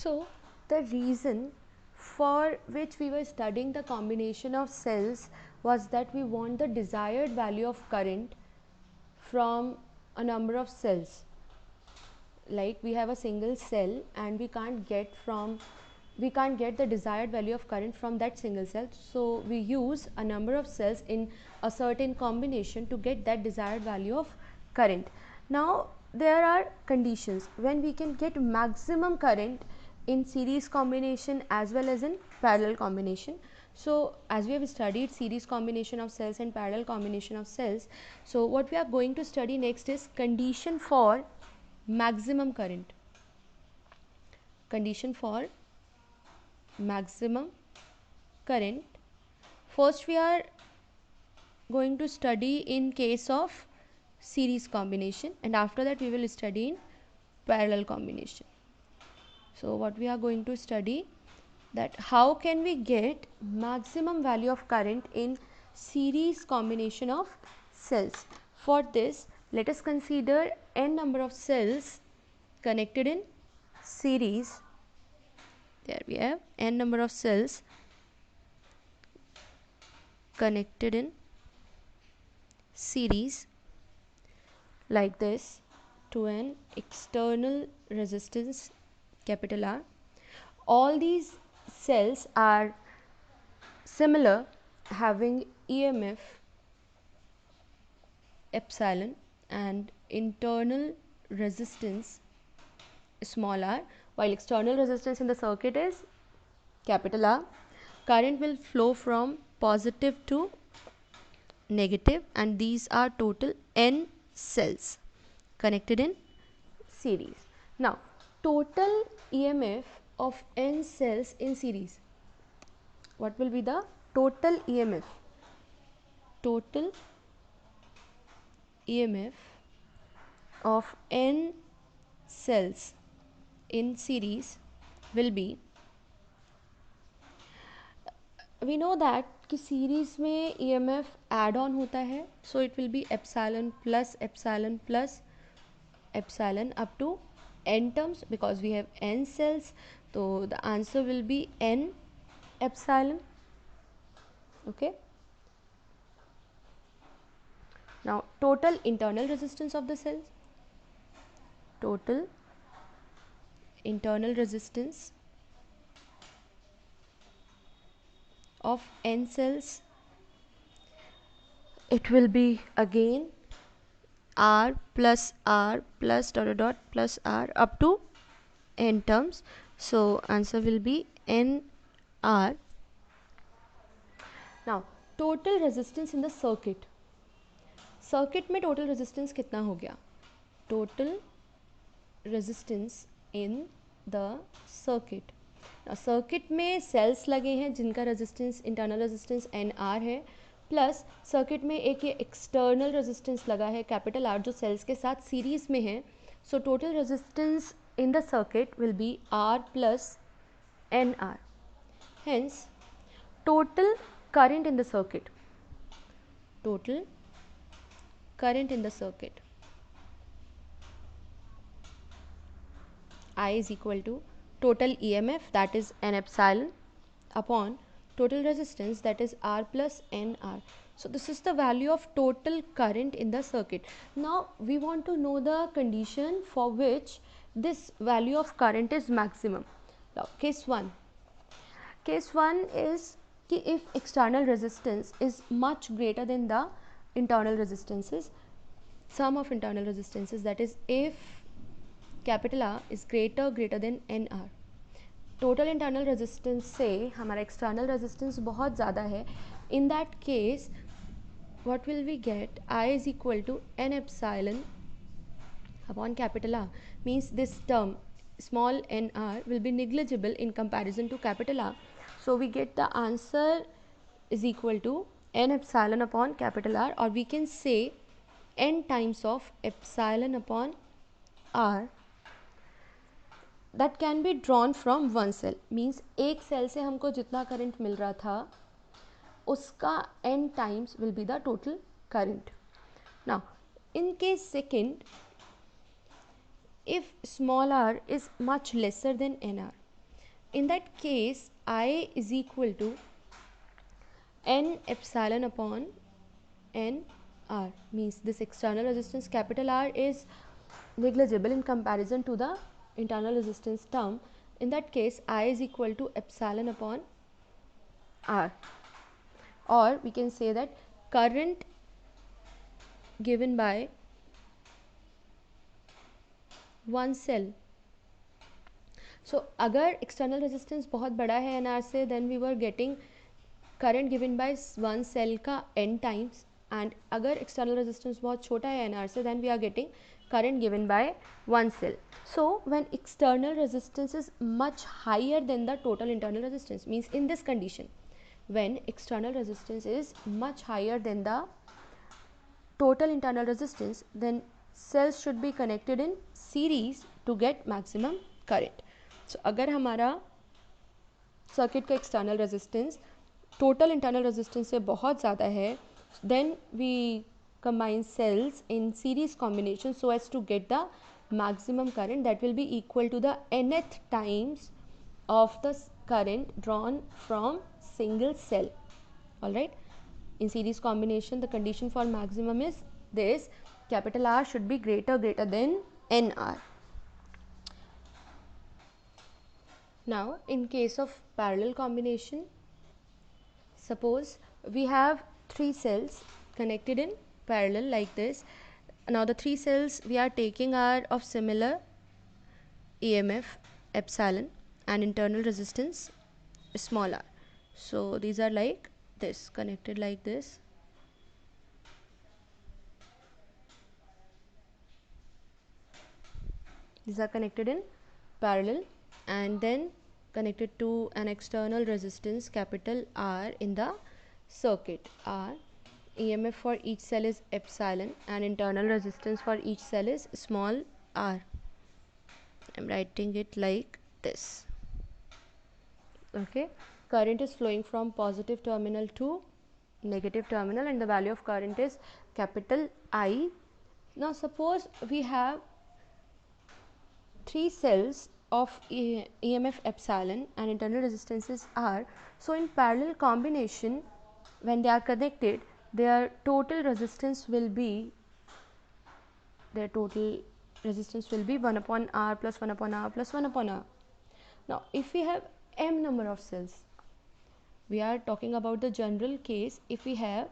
So the reason for which we were studying the combination of cells was that we want the desired value of current from a number of cells. Like we have a single cell and we can't get the desired value of current from that single cell, so we use a number of cells in a certain combination to get that desired value of current. Now there are conditions when we can get maximum current in series combination as well as in parallel combination. So as we have studied series combination of cells and parallel combination of cells, so what we are going to study next is condition for maximum current. Condition for maximum current. First we are going to study in case of series combination, and after that we will study in parallel combination. So what we are going to study, that how can we get maximum value of current in series combination of cells. For this, let us consider n number of cells connected in series. There we have n number of cells connected in series like this to an external resistance capital R. All these cells are similar, having EMF epsilon and internal resistance small r, while external resistance in the circuit is capital R. Current will flow from positive to negative, and these are total n cells connected in series. Now total EMF of n cells in series, what will be the total EMF? Total EMF of n cells in series will be, we know that कि series में EMF add on होता है, so it will be epsilon plus epsilon up to n terms, because we have n cells, so the answer will be n epsilon. Okay. Now total internal resistance of the cells, total internal resistance of n cells, it will be again R plus dot plus R up to n terms, so answer will be n R. Now total resistance in the circuit, circuit में total resistance कितना हो गया? Total resistance in the circuit, circuit में cells लगे हैं जिनका resistance internal resistance N R है, plus circuit में एक ये एक्सटर्नल रेजिस्टेंस लगा है कैपिटल आर जो सेल्स के साथ सीरीज में है. So total resistance in the circuit will be R plus N R. Hence total current in the circuit, total current in the circuit, I is equal to total EMF, that is n epsilon, upon total resistance, that is R plus NR. So this is the value of total current in the circuit. Now we want to know the condition for which this value of current is maximum. Now case 1 is कि if external resistance is much greater than the internal resistances, sum of internal resistances, that is if capital R is greater than NR, total internal resistance से हमारा external resistance बहुत ज़्यादा है, in that case what will we get? I is equal to n epsilon upon capital R, means this term small nr will be negligible in comparison to capital R. So we get the answer is equal to n epsilon upon capital R, or we can say n times of epsilon upon R, that can be drawn from one cell, means एक cell से हमको जितना current मिल रहा था उसका n times will be the total current. Now in case second, if small r is much lesser than nr, in that case I is equal to n epsilon upon n r, means this external resistance capital R is negligible in comparison to the internal resistance term. In that case I is equal to epsilon upon R, or we can say that current given by one cell. So अगर external resistance बहुत बड़ा है NR से, then we were getting current given by one cell का n times, and अगर external resistance बहुत छोटा है NR से, then we are getting current given by one cell. So when external resistance is much higher than the total internal resistance, means in this condition when external resistance is much higher than the total internal resistance, then cells should be connected in series to get maximum current. So अगर हमारा circuit का external resistance total internal resistance से बहुत ज़्यादा है, then we combine cells in series combination so as to get the maximum current that will be equal to the nth times of the current drawn from single cell. All right, in series combination the condition for maximum is this: capital R should be greater than NR. Now in case of parallel combination, suppose we have three cells connected in parallel like this. Now the three cells we are taking are of similar EMF epsilon and internal resistance small r. So these are like this, connected like this. These are connected in parallel and then connected to an external resistance capital R in the circuit R. EMF for each cell is epsilon and internal resistance for each cell is small r. I am writing it like this. Okay, current is flowing from positive terminal to negative terminal and the value of current is capital I. Now suppose we have three cells of EMF epsilon and internal resistance is R. So in parallel combination, when they are connected, their total resistance will be 1 upon R plus 1 upon R plus 1 upon R. Now if we have m number of cells, we are talking about the general case. If we have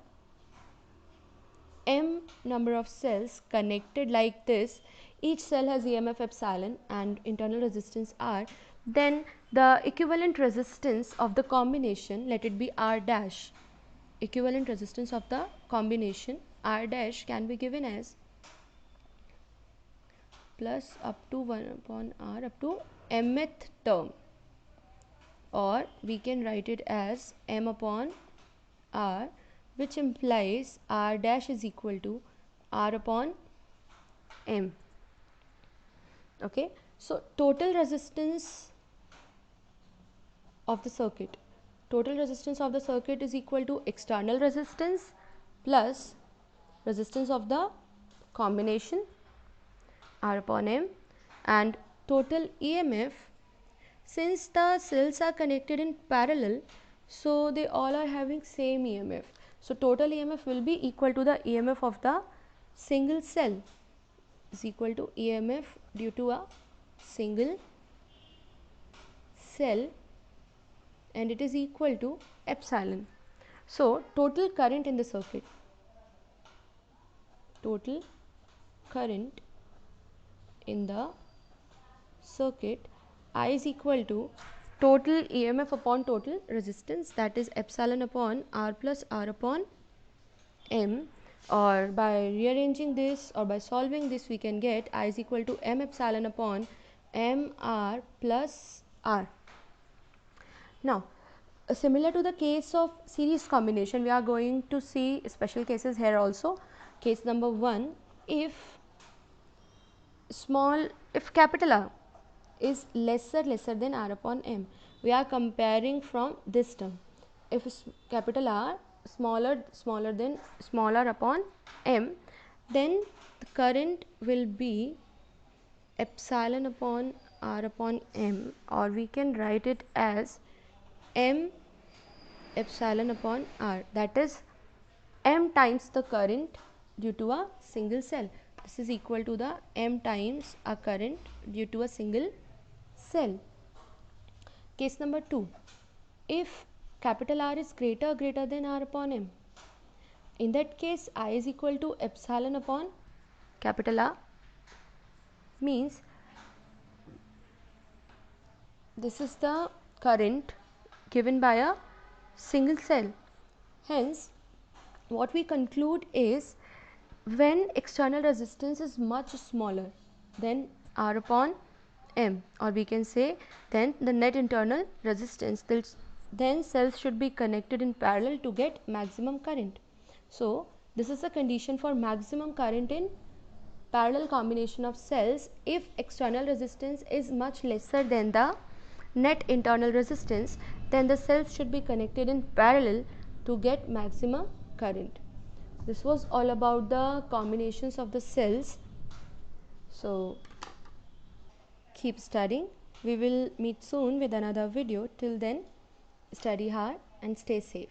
m number of cells connected like this, each cell has EMF epsilon and internal resistance R, then the equivalent resistance of the combination, let it be R dash, equivalent resistance of the combination R dash can be given as plus up to 1 upon R up to mth term, or we can write it as m upon R, which implies R dash is equal to R upon m. Okay, so total resistance of the circuit, is equal to external resistance plus resistance of the combination R upon m, and total EMF, since the cells are connected in parallel, so they all are having same EMF, so total EMF will be equal to the EMF of the single cell is equal to EMF due to a single cell, and it is equal to epsilon. So total current in the circuit, I is equal to total EMF upon total resistance, that is epsilon upon R plus R upon m, or by rearranging this or by solving this we can get I is equal to m epsilon upon m r plus r. Now similar to the case of series combination, we are going to see special cases here also. Case number 1, if capital R is lesser than R upon m, we are comparing from this term. If capital R smaller than smaller upon m, then the current will be epsilon upon R upon M, or we can write it as M epsilon upon R, that is M times the current due to a single cell. This is equal to the M times a current due to a single cell. Case number 2, if capital R is greater than R upon M, in that case I is equal to epsilon upon capital R, means this is the current given by a single cell. Hence, what we conclude is, when external resistance is much smaller than R upon M, or we can say then the net internal resistance, then cells should be connected in parallel to get maximum current. So this is a condition for maximum current in parallel combination of cells if external resistance is much lesser than the net internal resistance, then the cells should be connected in parallel to get maximum current. This was all about the combinations of the cells. So keep studying. We will meet soon with another video. Till then, study hard and stay safe.